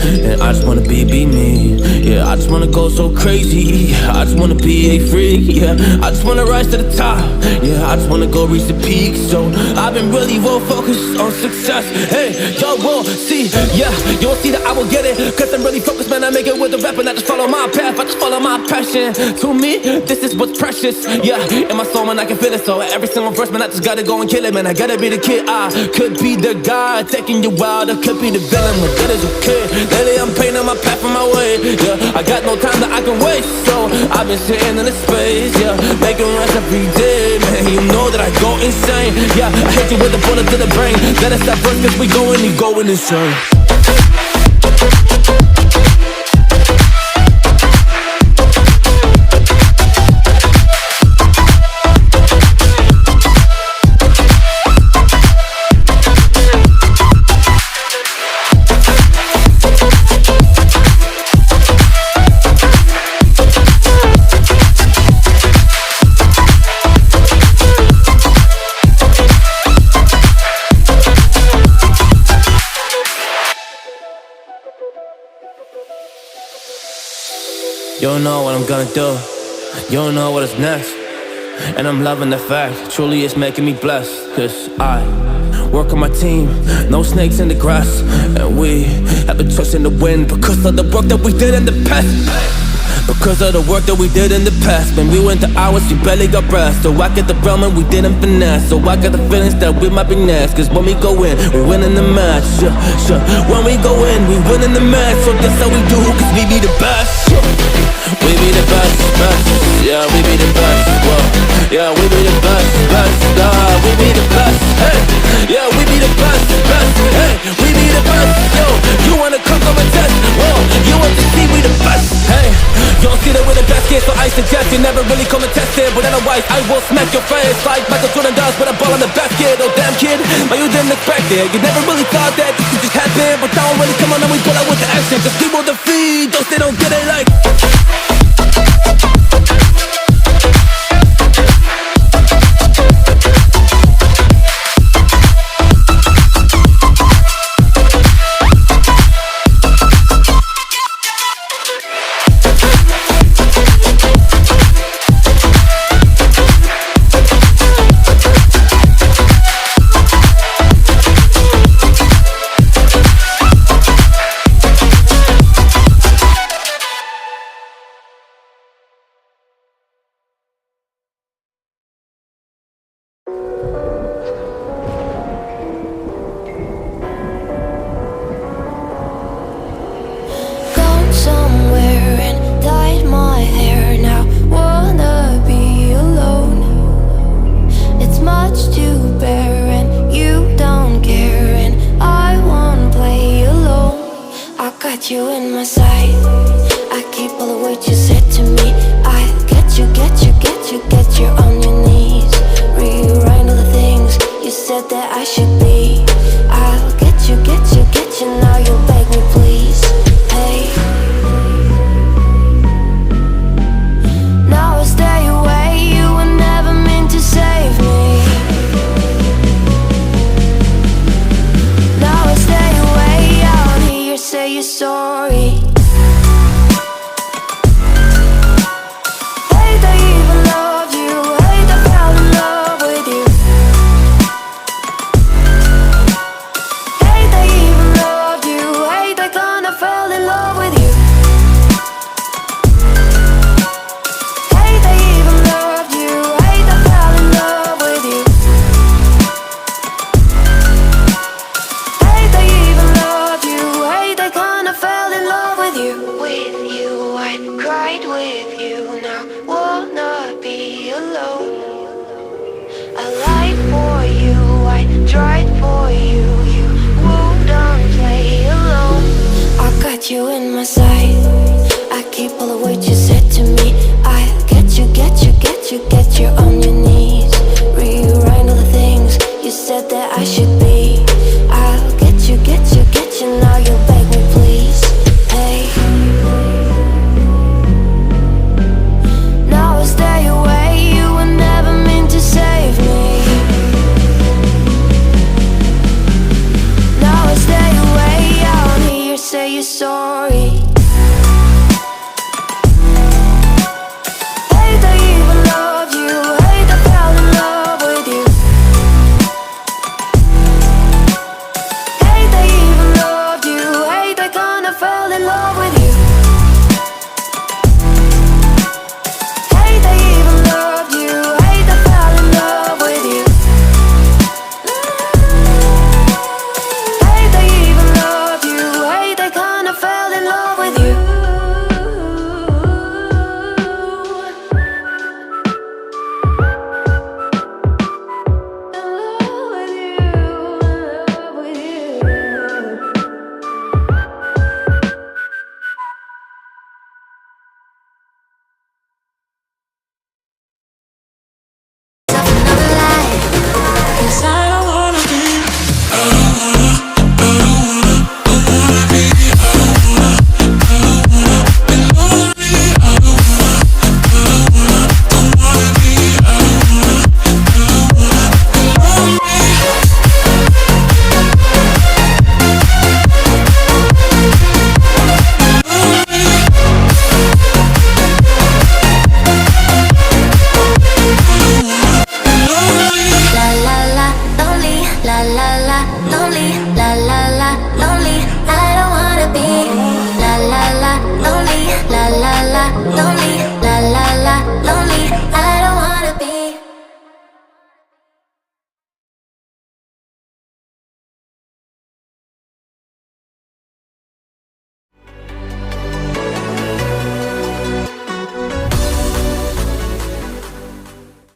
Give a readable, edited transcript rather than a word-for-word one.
and I just wanna be me. Yeah, I just wanna go so crazy. I just wanna be a freak. Yeah, I just wanna rise to the top. Yeah, I just wanna go reach the peak. So I've been really well focused on success. Hey, y'all will see. Yeah, you'll see that I will get it. Cause I'm really focused, man. I make it with the rap and I just follow my path. I just follow my passion. To me, this is what's precious. Yeah, in my soul, man, I can feel it. So every single verse, man, I just gotta go and kill it, man. I gotta be the kid. I could be the guy taking you wild. I could be the villain, but good as a kid. Lately, I'm painting my path on my way. Yeah, I got no time that I can waste. So I've been sitting in the space. Yeah, making rest every day, man. You know that I go insane. Yeah, I hit you with a bullet to the brain. Let us stop first, cause we going insane. You don't know what I'm gonna do. You don't know what is next. And I'm loving the fact, truly it's making me blessed. Cause I work on my team, no snakes in the grass. And we have been trusting the wind because of the work that we did in the past. Because of the work that we did in the past. When we went to hours, you barely got rest. So I get the realm and we didn't finesse. So I got the feelings that we might be next. Cause when we go in, we win in the match. When we go in, we win in the match. So that's how we do, cause we be the best. We be the best, best. Yeah, we be the best. Whoa. Yeah, we be the best, best. We be the best. Hey, yeah, we be the best, best. Hey, we be the best. Yo, you wanna come a test? Whoa, you want to see we the best? Hey, you don't see that we're the best kid, so I suggest you never really come and test it. But otherwise, I will smack your face like Michael Jordan does with a ball on the basket. Oh damn kid, but you didn't expect it. You never really thought that this could just happen. But now really come on and we pull out with the action. Cause we will defeat those they don't get it like. You in my sight, I keep all the words you said to me. I get you on your knees. Rewrite all the things you said that I should be. I'll get you, now you'll beg me please. Hey, now I stay away, you were never meant to save me. Now I stay away, I don't hear you say you're sorry. Hate I even loved you, hate I fell in love with you. Hate I even loved you, hate I kinda fell in love with you. Hate I even loved you, hate I fell in love with you. Hate I even loved you, hate I kinda fell in love with you. With you, I cried with you, now wanna be alone. I lied for you, I tried for you, you wouldn't play alone. I got you in my sight, I keep all the words you said to me. I get you on your knees. Rewrite all the things you said that I should be. I'll get you, now you'll beg me please. Hey, now I stay away, you were never meant to save me. Now I stay away, I don't hear you say you're be sorry. Hate they even loved you, hate they fell in love with you. Hate they even loved you, hate they kinda fell in love.